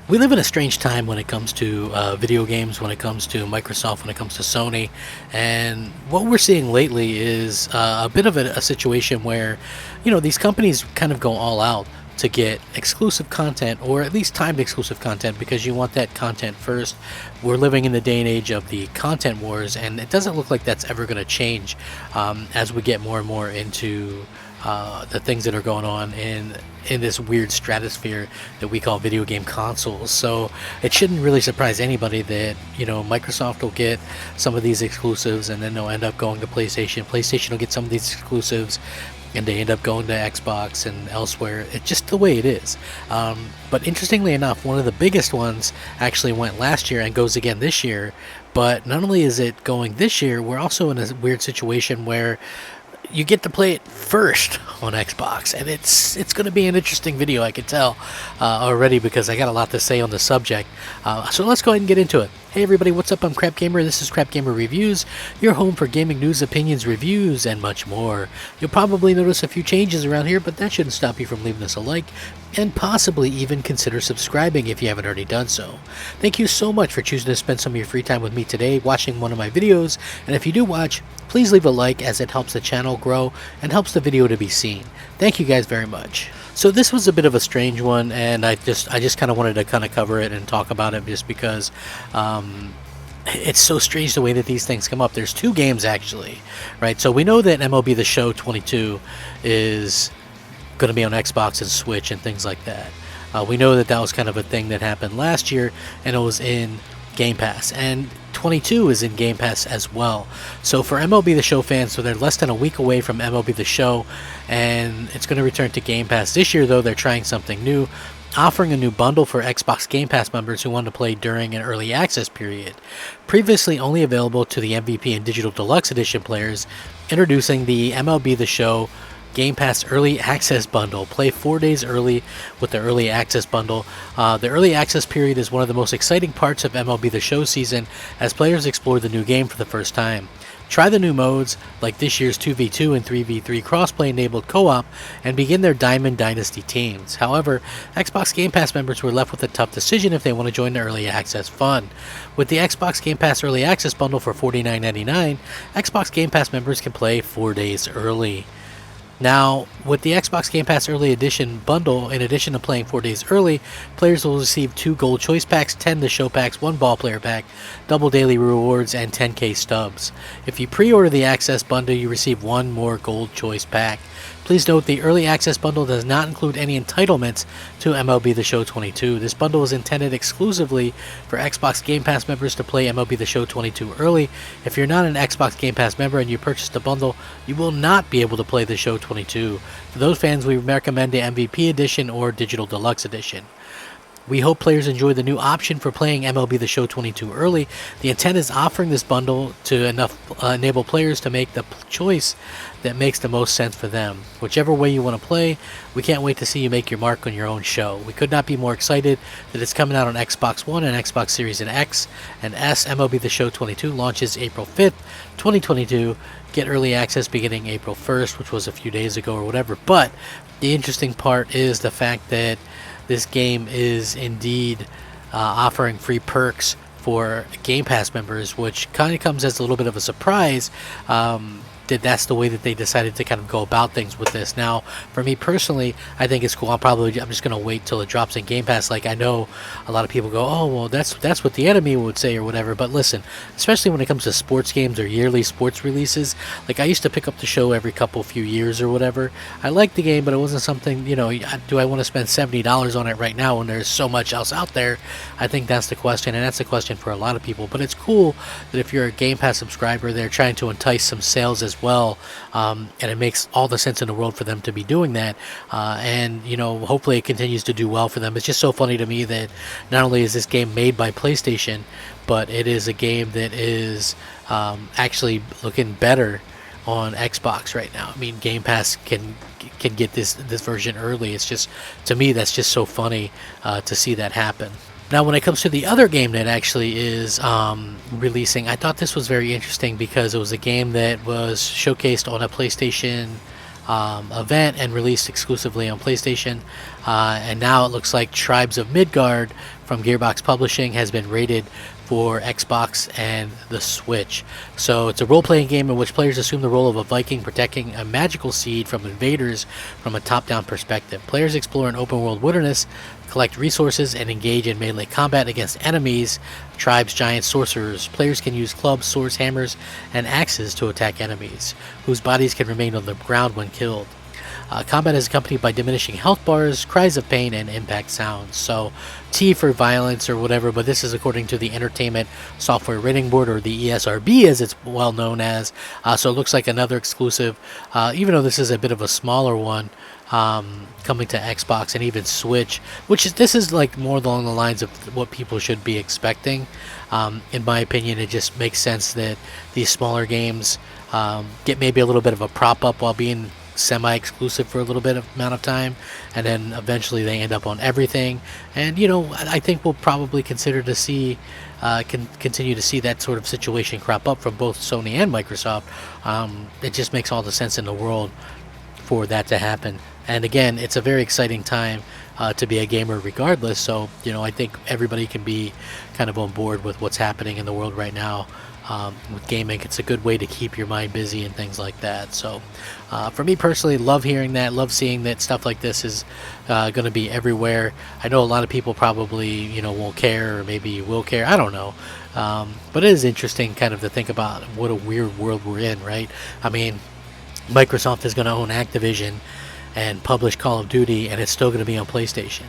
We live in a strange time when it comes to video games, when it comes to Microsoft, when it comes to Sony. And what we're seeing lately is a bit of a situation where, these companies kind of go all out to get exclusive content, or at least timed exclusive content, because you want that content first. We're living in the day and age of the content wars, and it doesn't look like that's ever going to change as we get more and more into the things that are going on in this weird stratosphere that we call video game consoles. So it shouldn't really surprise anybody that Microsoft will get some of these exclusives, and then they'll end up going to PlayStation. PlayStation will get some of these exclusives, and they end up going to Xbox and elsewhere. It's just the way it is. But interestingly enough, one of the biggest ones actually went last year and goes again this year. But not only is it going this year, we're also in a weird situation where you get to play it first on Xbox, and it's going to be an interesting video, I can tell already, because I got a lot to say on the subject. So let's go ahead and get into it. Hey everybody, what's up? I'm Crap Gamer. This is Crap Gamer Reviews, your home for gaming news, opinions, reviews, and much more. You'll probably notice a few changes around here, but that shouldn't stop you from leaving us a like, and possibly even consider subscribing if you haven't already done so. Thank you so much for choosing to spend some of your free time with me today watching one of my videos, and if you do watch, please leave a like, as it helps the channel grow and helps the video to be seen. Thank you guys very much. So this was a bit of a strange one, and I just kind of wanted to kind of cover it and talk about it, just because it's so strange the way that these things come up. There's two games actually, right? So we know that MLB The Show 22 is going to be on Xbox and Switch and things like that. We know that that was kind of a thing that happened last year, and it was in Game Pass, and 22 is in Game Pass as well. So for MLB The Show fans, so they're less than a week away from MLB The Show, and it's going to return to Game Pass this year. Though they're trying something new, offering a new bundle for Xbox Game Pass members who want to play during an early access period. Previously only available to the MVP and Digital Deluxe Edition players, introducing the MLB The Show Game Pass Early Access Bundle. Play 4 days early with the Early Access Bundle. The Early Access period is one of the most exciting parts of MLB The Show season, as players explore the new game for the first time. Try the new modes, like this year's 2v2 and 3v3 crossplay-enabled co-op, and begin their Diamond Dynasty teams. However, Xbox Game Pass members were left with a tough decision if they want to join the Early Access fun. With the Xbox Game Pass Early Access Bundle for $49.99, Xbox Game Pass members can play 4 days early. Now, with the Xbox Game Pass Early Edition bundle, in addition to playing 4 days early, players will receive 2 Gold Choice Packs, 10 The Show Packs, 1 Ball Player Pack, double daily rewards, and 10k stubs. If you pre-order the Access bundle, you receive 1 more Gold Choice Pack. Please note the Early Access bundle does not include any entitlements to MLB The Show 22. This bundle is intended exclusively for Xbox Game Pass members to play MLB The Show 22 early. If you're not an Xbox Game Pass member and you purchased the bundle, you will not be able to play The Show 22. For those fans, we recommend the MVP Edition or Digital Deluxe Edition. We hope players enjoy the new option for playing MLB The Show 22 early. The intent is offering this bundle to enable players to make the choice that makes the most sense for them. Whichever way you want to play, we can't wait to see you make your mark on your own show. We could not be more excited that it's coming out on Xbox One and Xbox Series X and S. MLB The Show 22 launches April 5th, 2022. Get early access beginning April 1st, which was a few days ago or whatever. But the interesting part is the fact that this game is indeed offering free perks for Game Pass members, which kind of comes as a little bit of a surprise that that's the way that they decided to kind of go about things with this. Now, for me personally, I think it's cool. I'm just going to wait till it drops in Game Pass. Like, I know a lot of people go, oh, well, that's what the enemy would say or whatever. But listen, especially when it comes to sports games or yearly sports releases, like I used to pick up the show every few years or whatever. I liked the game, but it wasn't something, do I want to spend $70 on it right now when there's so much else out there? I think that's the question, and that's the question for a lot of people. But it's cool that if you're a Game Pass subscriber, they're trying to entice some sales as well, and it makes all the sense in the world for them to be doing that, and hopefully it continues to do well for them. It's just so funny to me that not only is this game made by PlayStation, but it is a game that is actually looking better on Xbox right now. I mean, Game Pass can get this version early. It's just, to me, that's just so funny to see that happen. Now, when it comes to the other game that actually is releasing, I thought this was very interesting because it was a game that was showcased on a PlayStation event and released exclusively on PlayStation. And now it looks like Tribes of Midgard from Gearbox Publishing has been rated for Xbox and the Switch. So it's a role-playing game in which players assume the role of a Viking protecting a magical seed from invaders from a top-down perspective. Players explore an open-world wilderness, collect resources, and engage in melee combat against enemies, tribes, giants, sorcerers. Players can use clubs, swords, hammers, and axes to attack enemies, whose bodies can remain on the ground when killed. Combat is accompanied by diminishing health bars, cries of pain, and impact sounds. So, T for violence or whatever, but this is according to the Entertainment Software Rating Board, or the ESRB as it's well known as. So it looks like another exclusive, even though this is a bit of a smaller one, coming to Xbox and even Switch, this is like more along the lines of what people should be expecting. In my opinion, it just makes sense that these smaller games get maybe a little bit of a prop up while being semi-exclusive for a little bit of amount of time, and then eventually they end up on everything. And I think we'll probably consider to see continue to see that sort of situation crop up from both Sony and Microsoft. It just makes all the sense in the world for that to happen. And again, it's a very exciting time to be a gamer regardless. So I think everybody can be kind of on board with what's happening in the world right now. With gaming, it's a good way to keep your mind busy and things like that. So for me personally, love hearing that, love seeing that stuff like this is going to be everywhere. I know a lot of people probably won't care, or maybe will care, I don't know, but it is interesting kind of to think about what a weird world we're in, right? I mean, Microsoft is going to own Activision and publish Call of Duty, and it's still going to be on PlayStation.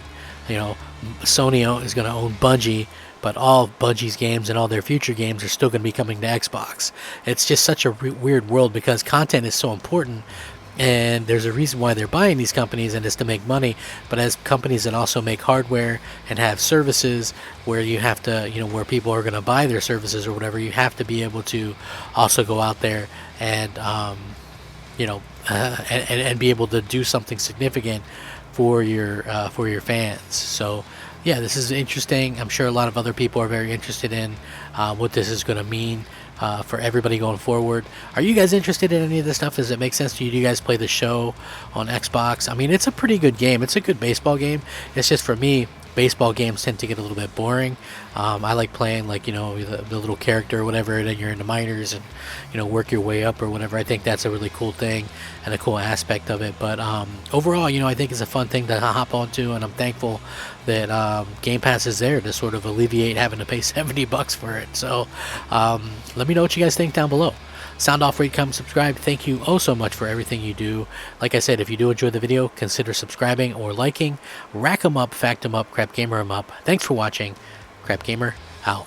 Sony is going to own Bungie, but all of Bungie's games and all their future games are still going to be coming to Xbox. It's just such a weird world, because content is so important, and there's a reason why they're buying these companies, and it's to make money. But as companies that also make hardware and have services where you have to, where people are going to buy their services or whatever, you have to be able to also go out there and, and be able to do something significant for your fans. So yeah, this is interesting. I'm sure a lot of other people are very interested in what this is going to mean for everybody going forward. Are you guys interested in any of this stuff? Does it make sense to you? Do you guys play the show on Xbox? I mean, it's a pretty good game. It's a good baseball game. It's just, for me, baseball games tend to get a little bit boring. I like playing the little character or whatever, and then you're in the minors and work your way up or whatever. I think that's a really cool thing and a cool aspect of it. But overall, I think it's a fun thing to hop onto, and I'm thankful that Game Pass is there to sort of alleviate having to pay $70 for it. So let me know what you guys think down below. Sound off, rate, comment, subscribe. Thank you oh so much for everything you do. Like I said, if you do enjoy the video, consider subscribing or liking. Rack 'em up, fact 'em up, Crap Gamer 'em up. Thanks for watching. Crap Gamer out.